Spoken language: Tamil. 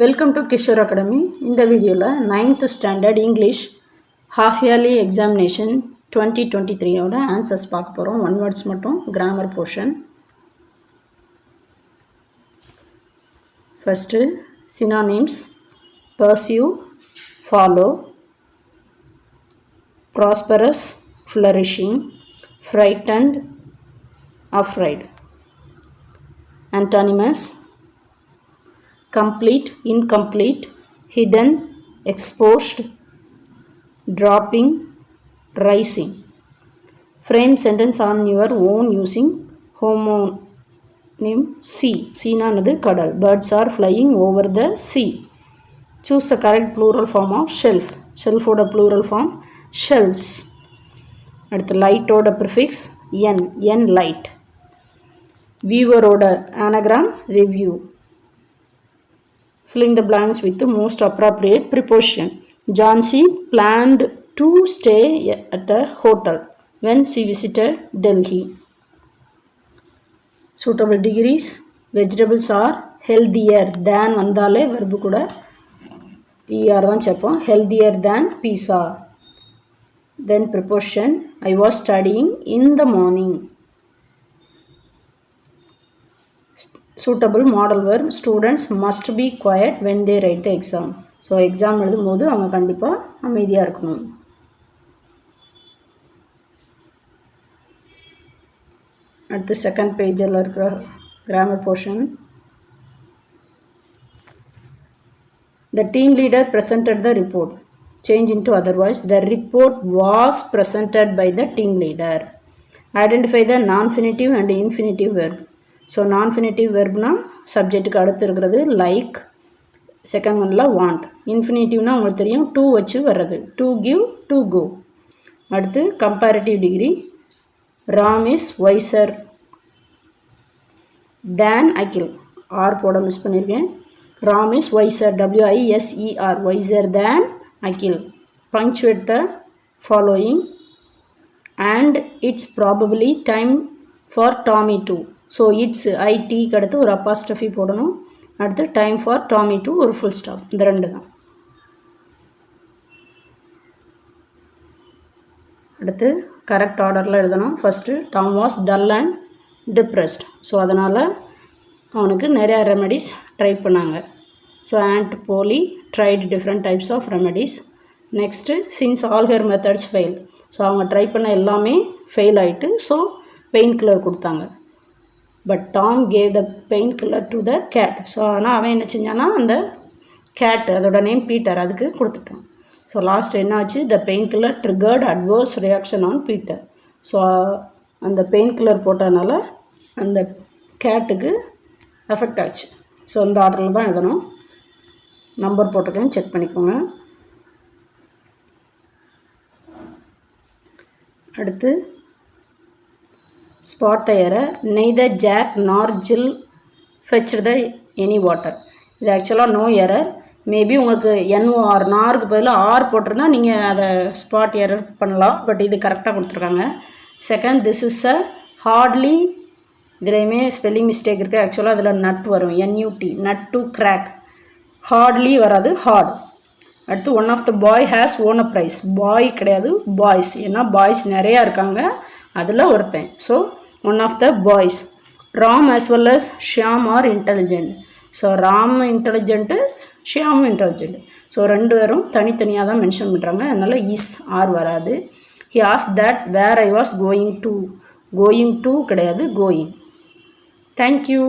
Welcome to Kishore academy. இந்த வீடியோவில் 9th standard English half yearly examination 2023 answers பார்க்க போகிறோம். 1 வேர்ட்ஸ் மட்டும் grammar portion. First synonyms: pursue, follow, prosperous, flourishing, frightened, afraid. Antonyms: complete, incomplete, hidden, exposed, dropping, rising. Frame sentence on your own using homonym sea. Sea நானது கடல். Birds are flying over the sea. Choose the correct plural form of shelf. Shelf ஓட plural form shelves. அடுத்து light ஓட prefix n light. Viewer ஓட anagram review. Filling the blanks with the most appropriate preposition. Jhansi planned to stay at a hotel when she visited Delhi. Suitable degrees: vegetables are healthier than வந்தாலே verb கூட er தான் சேர்ப்போம். healthier than pizza. Then preposition: I was studying in the morning. Suitable model verb: students must be quiet when they write the exam. So exam எழுதும்போது அவங்க கண்டிப்பாக அமைதியாக இருக்கணும். அடுத்து செகண்ட் பேஜில் இருக்கிற grammar portion. The team leader presented the report. Change into otherwise. The report was presented by the team leader. Identify the non-infinitive and infinitive verb. So nonfinitive வெர்ப்னா சப்ஜெக்ட்டுக்கு அடுத்து இருக்கிறது லைக், செகண்ட் ஒன்ல வாண்ட். இன்ஃபினிட்டிவ்னா உங்களுக்கு தெரியும் டூ வச்சு வர்றது, டு கிவ், டு கோ. அடுத்து comparative degree: Ram is wiser than Akhil. R போட மிஸ் பண்ணியிருக்கேன். Ram is wiser, WISER, wiser than Akhil. Punctuate the following: and it's probably time for Tommy to. So it's ஐடிக்கு அடுத்து ஒரு அப்பாஸ்ட்ரஃபி போடணும். அடுத்து டைம் ஃபார் டாமி டூ ஒரு ஃபுல் ஸ்டாப். இந்த ரெண்டு தான். அடுத்து கரெக்ட் ஆர்டரில் எழுதணும். First Tom was dull and depressed. So அதனால் அவனுக்கு நிறையா ரெமெடிஸ் ட்ரை பண்ணாங்க. ஸோ ஆண்ட் போலி dried different types of remedies. Next since all her methods fail. So அவங்க ட்ரை பண்ண எல்லாமே ஃபெயில் ஆகிட்டு ஸோ பெயின் கில்லர் கொடுத்தாங்க. But Tom gave the painkiller to the cat. So ஆனால் அவன் என்ன செஞ்சான்னா அந்த கேட், அதோட நேம் பீட்டர், அதுக்கு கொடுத்துட்டான். ஸோ லாஸ்ட் என்ன ஆச்சு? The pain killer triggered adverse reaction on Peter. So அந்த பெயின் கில்லர் போட்டதுனால அந்த கேட்டுக்கு எஃபெக்ட் ஆச்சு. ஸோ அந்த ஆர்டரில் தான் எழுதணும். நம்பர் போட்டிருக்கேன், செக் பண்ணிக்கோங்க. அடுத்து spot the error. Neither Jack nor Jill fetched the any water. இது ஆக்சுவலாக நோ எரர். மேபி உங்களுக்கு NOR நாருக்கு பதிலாக ஆர் போட்டிருந்தா நீங்கள் அதை ஸ்பாட் எரர் பண்ணலாம். பட் இது கரெக்டாக கொடுத்துருக்காங்க. Second, this is a hardly. இதுலேயுமே ஸ்பெல்லிங் மிஸ்டேக் இருக்குது. ஆக்சுவலாக அதில் நட் வரும், NUT, nut to crack. Hardly வராது, ஹார்ட். அடுத்து one of the boy has won a prize. Boy கிடையாது, பாய்ஸ். ஏன்னா பாய்ஸ் நிறையா இருக்காங்க, அதில் ஒருத்தன். So one of the boys. Ram as well as Shyam are intelligent. So Ram intelligent, ஷியாமும் இன்டெலிஜென்ட். ஸோ ரெண்டு பேரும் தனித்தனியாக தான் மென்ஷன் பண்ணுறாங்க, அதனால் இஸ் ஆர் வராது. ஹி ஆஸ் that where I was going to. Going to கிடையாது, கோயிங். தேங்க்யூ.